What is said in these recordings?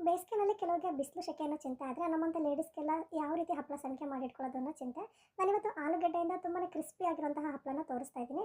ಬೇಸಿಗೆನಲ್ಲಿ ಕೆಲವರಿಗೆ ಬಿಸಿಲು ಸೆಕೆ ಅನ್ನೋ ಚಿಂತೆ ಆದರೆ ನಮ್ಮಂಥ ಲೇಡೀಸ್ಗೆಲ್ಲ ಯಾವ ರೀತಿ ಹಪ್ಪಳ ಸಂಖ್ಯೆ ಮಾಡಿಟ್ಕೊಳ್ಳೋದು ಅನ್ನೋ ಚಿಂತೆ. ನಾನಿವತ್ತು ಆಲೂಗಡ್ಡೆಯಿಂದ ತುಂಬಾ ಕ್ರಿಸ್ಪಿ ಆಗಿರುವಂತಹ ಹಪ್ಪಳನ ತೋರಿಸ್ತಾ ಇದ್ದೀನಿ.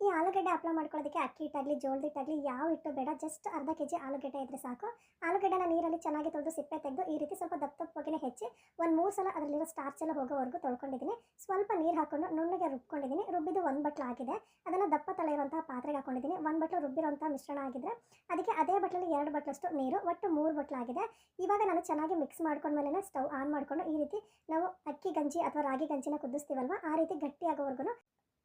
ಈ ಆಲೂಗಡ್ಡೆ ಹಪ್ಪಳ ಮಾಡ್ಕೊಳ್ಳೋದಕ್ಕೆ ಅಕ್ಕಿ ಹಿಟ್ಟಾಗಲಿ ಜೋಳದ ಹಿಟ್ಟಾಗಲಿ ಯಾವ ಹಿಟ್ಟು ಬೇಡ, ಜಸ್ಟ್ ಅರ್ಧ ಕೆಜಿ ಆಲೂಗಡ್ಡೆ ಇದ್ದರೆ ಸಾಕು. ಆಲೂಗಡ್ಡೆನ ನೀರಲ್ಲಿ ಚೆನ್ನಾಗಿ ತೊಳೆದು ಸಿಪ್ಪೆ ತೆಗೆದು ಈ ರೀತಿ ಸ್ವಲ್ಪ ದಪ್ಪ ದಪ್ಪಗೆ ಹೆಚ್ಚಿ ಒಂದು 3 ಸಲ ಅದರಲ್ಲಿರೋ ಸ್ಟಾರ್ಚ್ ಎಲ್ಲ ಹೋಗೋವರೆಗೂ ತೊಳ್ಕೊಂಡಿದ್ದೀನಿ. ಸ್ವಲ್ಪ ನೀರು ಹಾಕೊಂಡು ನುಣ್ಣಗೆ ರುಬ್ಕೊಂಡಿದ್ದೀನಿ. ರುಬ್ಬಿದ್ದು ಒಂದು ಬಟ್ಲು ಆಗಿದೆ. ಅದನ್ನು ದಪ್ಪ ತಳ ಇರುವಂತಹ ಪಾತ್ರೆಗೆ ಹಾಕೊಂಡಿದ್ದೀನಿ. ಒಂದು ಬಟ್ಲು ರುಬ್ಬಿರೋಂಥ ಮಿಶ್ರಣ ಆಗಿದ್ರೆ ಅದಕ್ಕೆ ಅದೇ ಬಟ್ಲಲ್ಲಿ 2 ಬಟ್ಲಷ್ಟು ನೀರು, ಒಟ್ಟು 3 ಬಟ್ಲು ಆಗಿದೆ. ಇವಾಗ ನಾನು ಚೆನ್ನಾಗಿ ಮಿಕ್ಸ್ ಮಾಡ್ಕೊಂಡ್ಮೇಲೆ ಸ್ಟವ್ ಆನ್ ಮಾಡಿಕೊಂಡು ಈ ರೀತಿ ನಾವು ಅಕ್ಕಿ ಗಂಜಿ ಅಥವಾ ರಾಗಿ ಗಂಜಿನ ಕುದಿಸ್ತೀವಲ್ವ ಆ ರೀತಿ ಗಟ್ಟಿಯಾಗೋವರೆಗೂ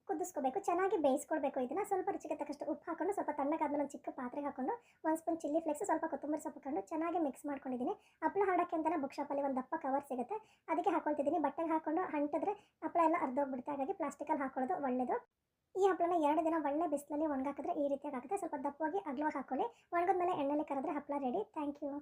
ಕುದಿಸ್ಕೋಬೇಕು. ಚೆನ್ನಾಗಿ ಬೇಯಿಸ್ಕೊಳ್ಬೇಕು. ಇದನ್ನು ಸ್ವಲ್ಪ ರುಚಿಗೆ ತಕ್ಕಷ್ಟು ಉಪ್ಪು ಹಾಕೊಂಡು ಸ್ವಲ್ಪ ತಣ್ಣಗಾದ್ಮೇಲೆ ಒಂದು ಚಿಕ್ಕ ಪಾತ್ರೆಗೆ ಹಾಕೊಂಡು 1 ಸ್ಪೂನ್ ಚಿಲ್ಲಿ ಫ್ಲೇಕ್ಸ್, ಸ್ವಲ್ಪ ಕೊತ್ತಂಬರಿ ಸೊಪ್ಪು ಹಾಕೊಂಡು ಚೆನ್ನಾಗಿ ಮಿಕ್ಸ್ ಮಾಡ್ಕೊಂಡಿದ್ದೀನಿ. ಹಪ್ಪಳ ಹಾಡೋಕ್ಕೆ ಅಂತಲೇ ಬುಕ್ ಶಾಪಲ್ಲಿ ಒಂದು ದಪ್ಪ ಕವರ್ ಸಿಗುತ್ತೆ, ಅದಕ್ಕೆ ಹಾಕೊಳ್ತಿದ್ದೀನಿ. ಬಟ್ಟೆಗೆ ಹಾಕೊಂಡು ಅಂಟಿದ್ರೆ ಹಪ್ಪಳ ಎಲ್ಲ ಅರ್ಧೋಗ್ಬಿಡುತ್ತೆ, ಹಾಗಾಗಿ ಪ್ಲಾಸ್ಟಿಕಲ್ಲಿ ಹಾಕೊಳ್ಳೋದು ಒಳ್ಳೆಯದು. ಈ ಹಪ್ಪಳನ 2 ದಿನ ಒಳ್ಳೆ ಬಿಸಿಲಲ್ಲಿ ಒಣಗಾಕಿದ್ರೆ ಈ ರೀತಿಯಾಗಿ ಆಗುತ್ತೆ. ಸ್ವಲ್ಪ ದಪ್ಪವಾಗಿ ಅಗಲವಾಗಿ ಹಾಕೊಳ್ಳಿ. ಒಣಗಿದ್ಮೇಲೆ ಎಣ್ಣೆಲಿ ಕರೆದ್ರೆ ಹಪ್ಪಳ ರೆಡಿ. Thank you.